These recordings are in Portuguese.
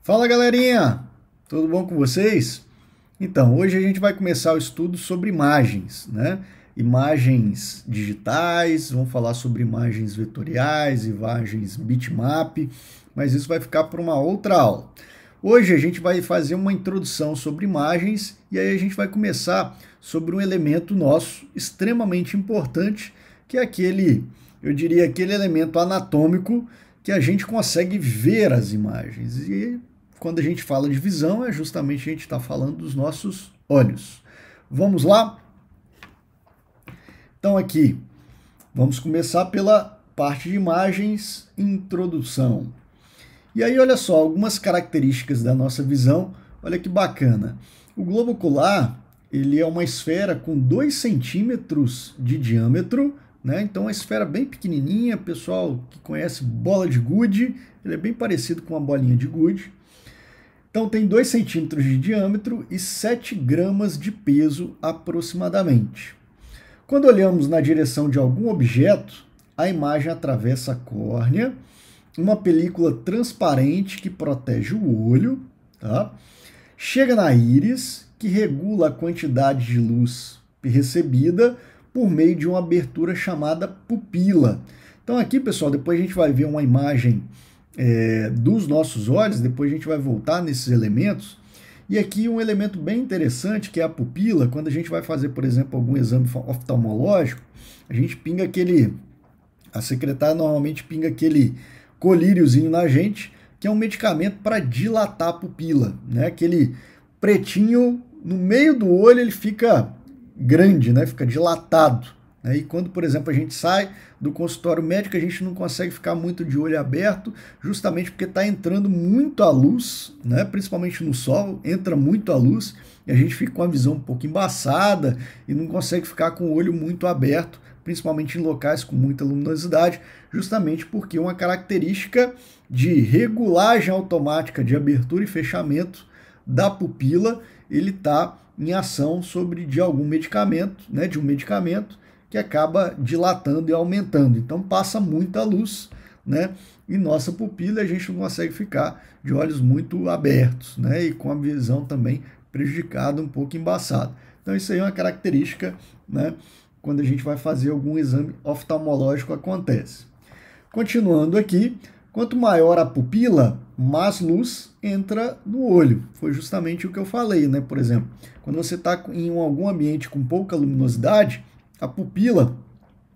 Fala galerinha, tudo bom com vocês? Então, hoje a gente vai começar o estudo sobre imagens, né? Imagens digitais, vamos falar sobre imagens vetoriais, imagens bitmap, mas isso vai ficar para uma outra aula. Hoje a gente vai fazer uma introdução sobre imagens e aí a gente vai começar sobre um elemento nosso extremamente importante, que é aquele, eu diria, aquele elemento anatômico que a gente consegue ver as imagens. E quando a gente fala de visão, é justamente a gente está falando dos nossos olhos. Vamos lá? Então aqui, vamos começar pela parte de imagens, introdução. E aí, olha só, algumas características da nossa visão, olha que bacana. O globo ocular, ele é uma esfera com 2 centímetros de diâmetro, né? Então, uma esfera bem pequenininha, pessoal que conhece bola de gude, ele é bem parecido com uma bolinha de gude. Então tem 2 centímetros de diâmetro e 7 gramas de peso aproximadamente. Quando olhamos na direção de algum objeto, a imagem atravessa a córnea, uma película transparente que protege o olho, tá? Chega na íris, que regula a quantidade de luz recebida por meio de uma abertura chamada pupila. Então aqui, pessoal, depois a gente vai ver uma imagem dos nossos olhos, depois a gente vai voltar nesses elementos, e aqui um elemento bem interessante que é a pupila. Quando a gente vai fazer, por exemplo, algum exame oftalmológico, a gente pinga a secretária normalmente pinga aquele colíriozinho na gente, que é um medicamento para dilatar a pupila, né? Aquele pretinho no meio do olho, ele fica grande, né? Fica dilatado. E quando, por exemplo, a gente sai do consultório médico, a gente não consegue ficar muito de olho aberto, justamente porque está entrando muito a luz, né? Principalmente no sol, entra muito a luz, e a gente fica com a visão um pouco embaçada e não consegue ficar com o olho muito aberto, principalmente em locais com muita luminosidade, justamente porque uma característica de regulagem automática de abertura e fechamento da pupila, ele está em ação de algum medicamento, né? De um medicamento, que acaba dilatando e aumentando. Então passa muita luz, né? E nossa pupila, a gente não consegue ficar de olhos muito abertos, né? E com a visão também prejudicada, um pouco embaçada. Então isso aí é uma característica, né? Quando a gente vai fazer algum exame oftalmológico acontece. Continuando aqui, quanto maior a pupila, mais luz entra no olho. Foi justamente o que eu falei, né? Por exemplo, quando você está em algum ambiente com pouca luminosidade, a pupila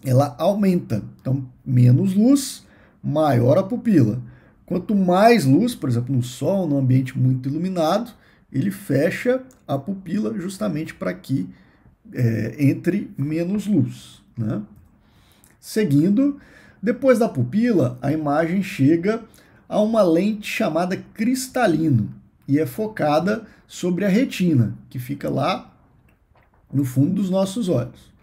ela aumenta. Então, menos luz, maior a pupila. Quanto mais luz, por exemplo, no sol, num ambiente muito iluminado, ele fecha a pupila justamente para que entre menos luz, né? Seguindo, depois da pupila, a imagem chega a uma lente chamada cristalino e é focada sobre a retina, que fica lá no fundo dos nossos olhos.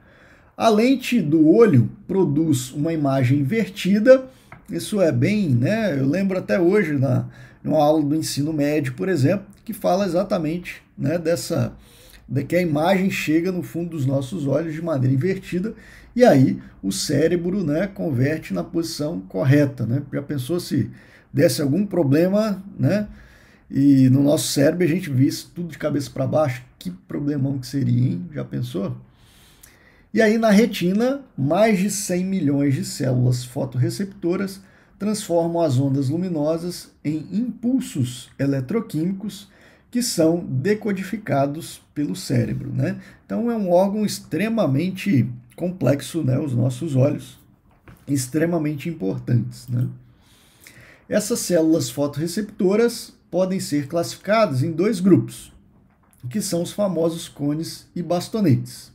A lente do olho produz uma imagem invertida, isso é bem, né? Eu lembro até hoje, numa aula do ensino médio, por exemplo, que fala exatamente, né, de que a imagem chega no fundo dos nossos olhos de maneira invertida, e aí o cérebro, né, converte na posição correta, né? Já pensou se desse algum problema, né? E no nosso cérebro a gente visse tudo de cabeça para baixo, que problemão que seria, hein? Já pensou? E aí na retina, mais de 100 milhões de células fotorreceptoras transformam as ondas luminosas em impulsos eletroquímicos que são decodificados pelo cérebro, né? Então é um órgão extremamente complexo, né? Os nossos olhos, extremamente importantes, né? Essas células fotorreceptoras podem ser classificadas em 2 grupos, que são os famosos cones e bastonetes.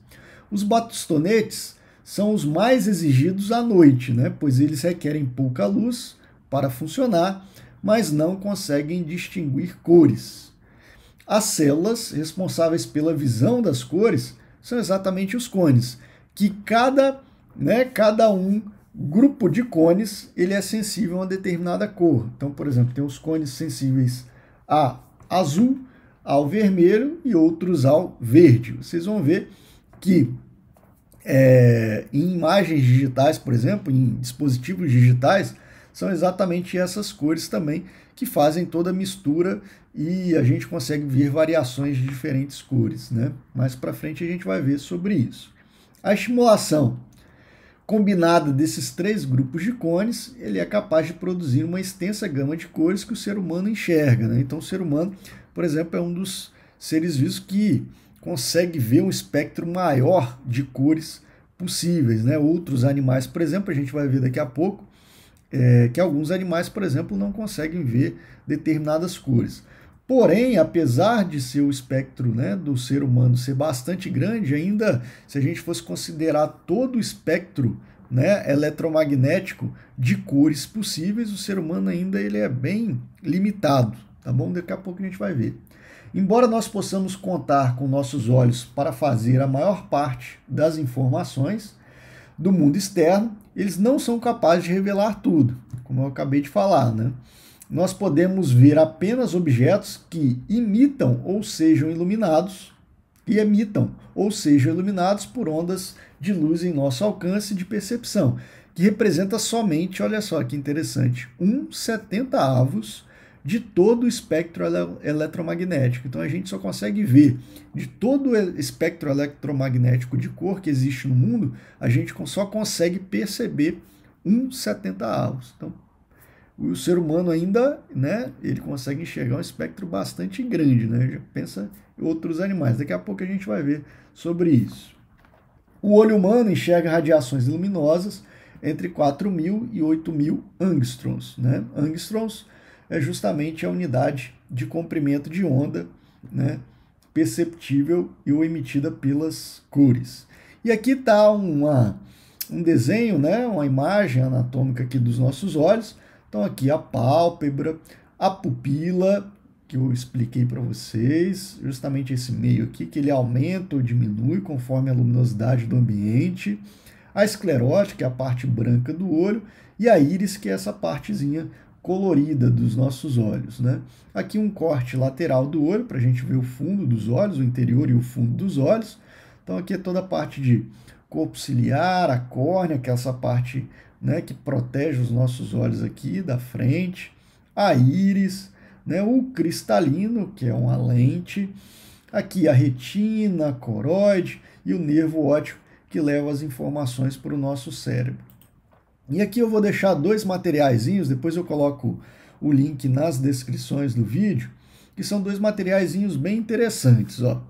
Os bastonetes são os mais exigidos à noite, né? Pois eles requerem pouca luz para funcionar, mas não conseguem distinguir cores. As células responsáveis pela visão das cores são exatamente os cones, que cada grupo de cones ele é sensível a uma determinada cor. Então, por exemplo, tem os cones sensíveis a azul, ao vermelho e outros ao verde. Vocês vão ver que em imagens digitais, por exemplo, em dispositivos digitais, são exatamente essas cores também que fazem toda a mistura e a gente consegue ver variações de diferentes cores, né? Mais para frente a gente vai ver sobre isso. A estimulação combinada desses 3 grupos de cones, ele é capaz de produzir uma extensa gama de cores que o ser humano enxerga, né? Então o ser humano, por exemplo, é um dos seres vivos que consegue ver um espectro maior de cores possíveis, né? Outros animais, por exemplo, a gente vai ver daqui a pouco, que alguns animais, por exemplo, não conseguem ver determinadas cores. Porém, apesar de ser o espectro, né, do ser humano ser bastante grande, ainda se a gente fosse considerar todo o espectro, né, eletromagnético de cores possíveis, o ser humano ainda ele é bem limitado, tá bom? Daqui a pouco a gente vai ver. Embora nós possamos contar com nossos olhos para fazer a maior parte das informações do mundo externo, eles não são capazes de revelar tudo, como eu acabei de falar, né? Nós podemos ver apenas objetos que imitam ou sejam iluminados e emitam ou sejam iluminados por ondas de luz em nosso alcance de percepção, que representa somente, olha só que interessante, 1/70 de todo o espectro eletromagnético. Então a gente só consegue ver de todo o espectro eletromagnético de cor que existe no mundo, a gente só consegue perceber 1/70. Então o ser humano ainda, né, ele consegue enxergar um espectro bastante grande, né? Já pensa em outros animais. Daqui a pouco a gente vai ver sobre isso. O olho humano enxerga radiações luminosas entre 4.000 e 8.000 angstroms, né? Angstroms é justamente a unidade de comprimento de onda, né, perceptível e ou emitida pelas cores. E aqui está um desenho, né, uma imagem anatômica aqui dos nossos olhos. Então aqui a pálpebra, a pupila, que eu expliquei para vocês, justamente esse meio aqui, que ele aumenta ou diminui conforme a luminosidade do ambiente, a esclerótica, que é a parte branca do olho, e a íris, que é essa partezinha colorida dos nossos olhos, né? Aqui um corte lateral do olho, para a gente ver o fundo dos olhos, o interior e o fundo dos olhos. Então aqui é toda a parte de corpo ciliar, a córnea, que é essa parte, né, que protege os nossos olhos aqui da frente, a íris, né, o cristalino, que é uma lente, aqui a retina, a coroide e o nervo óptico, que leva as informações para o nosso cérebro. E aqui eu vou deixar 2 materiaizinhos, depois eu coloco o link nas descrições do vídeo, que são 2 materiaizinhos bem interessantes, ó.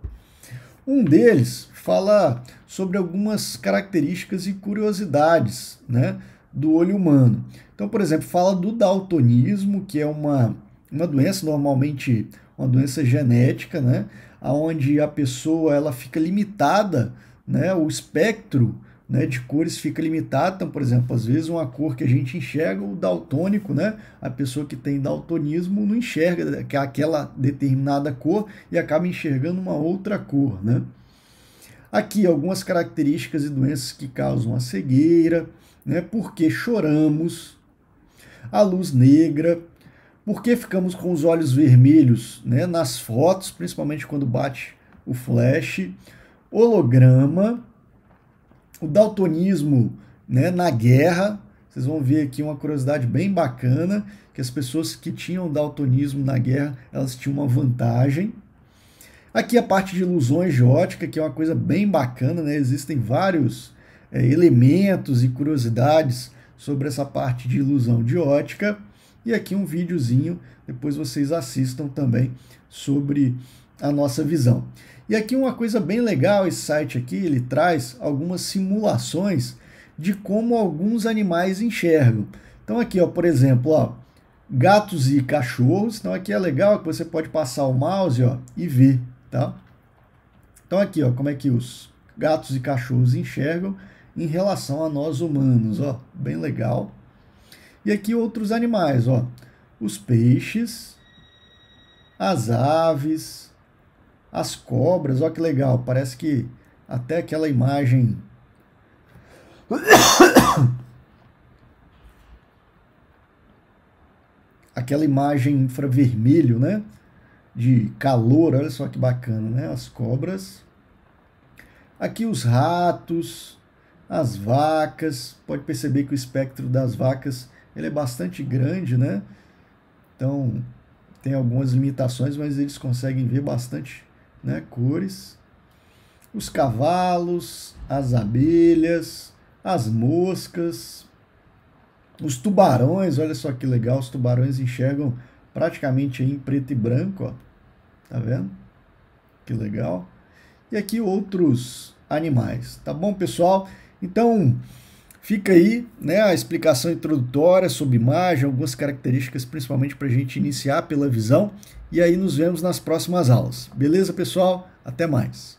Um deles fala sobre algumas características e curiosidades, né, do olho humano. Então, por exemplo, fala do daltonismo, que é uma doença, normalmente uma doença genética, né, onde a pessoa ela fica limitada, né, o espectro, né, de cores fica limitado. Então, por exemplo, às vezes uma cor que a gente enxerga, o daltônico, né, a pessoa que tem daltonismo não enxerga aquela determinada cor e acaba enxergando uma outra cor, né? Aqui algumas características e doenças que causam a cegueira, né? Por que choramos, a luz negra, por que ficamos com os olhos vermelhos, né, nas fotos, principalmente quando bate o flash, holograma, o daltonismo, né, na guerra. Vocês vão ver aqui uma curiosidade bem bacana, que as pessoas que tinham daltonismo na guerra, elas tinham uma vantagem. Aqui a parte de ilusões de ótica, que é uma coisa bem bacana, né? Existem vários elementos e curiosidades sobre essa parte de ilusão de ótica. E aqui um videozinho, depois vocês assistam também sobre a nossa visão. E aqui uma coisa bem legal, esse site aqui, ele traz algumas simulações de como alguns animais enxergam. Então aqui, ó, por exemplo, ó, gatos e cachorros. Então aqui é legal que você pode passar o mouse, ó, e ver, tá? Então aqui, ó, como é que os gatos e cachorros enxergam em relação a nós humanos, ó, bem legal. E aqui outros animais, ó, os peixes, as aves, as cobras, ó que legal, parece que até aquela imagem aquela imagem infravermelho, né, de calor, olha só que bacana, né, as cobras. Aqui os ratos, as vacas, pode perceber que o espectro das vacas ele é bastante grande, né, Então, tem algumas limitações, mas eles conseguem ver bastante, né, cores. Os cavalos, as abelhas, as moscas, os tubarões, olha só que legal, os tubarões enxergam praticamente em preto e branco, ó. Tá vendo? Que legal. E aqui outros animais, tá bom, pessoal? Então, fica aí, né, a explicação introdutória sobre imagem, algumas características, principalmente para a gente iniciar pela visão, e aí nos vemos nas próximas aulas. Beleza, pessoal? Até mais!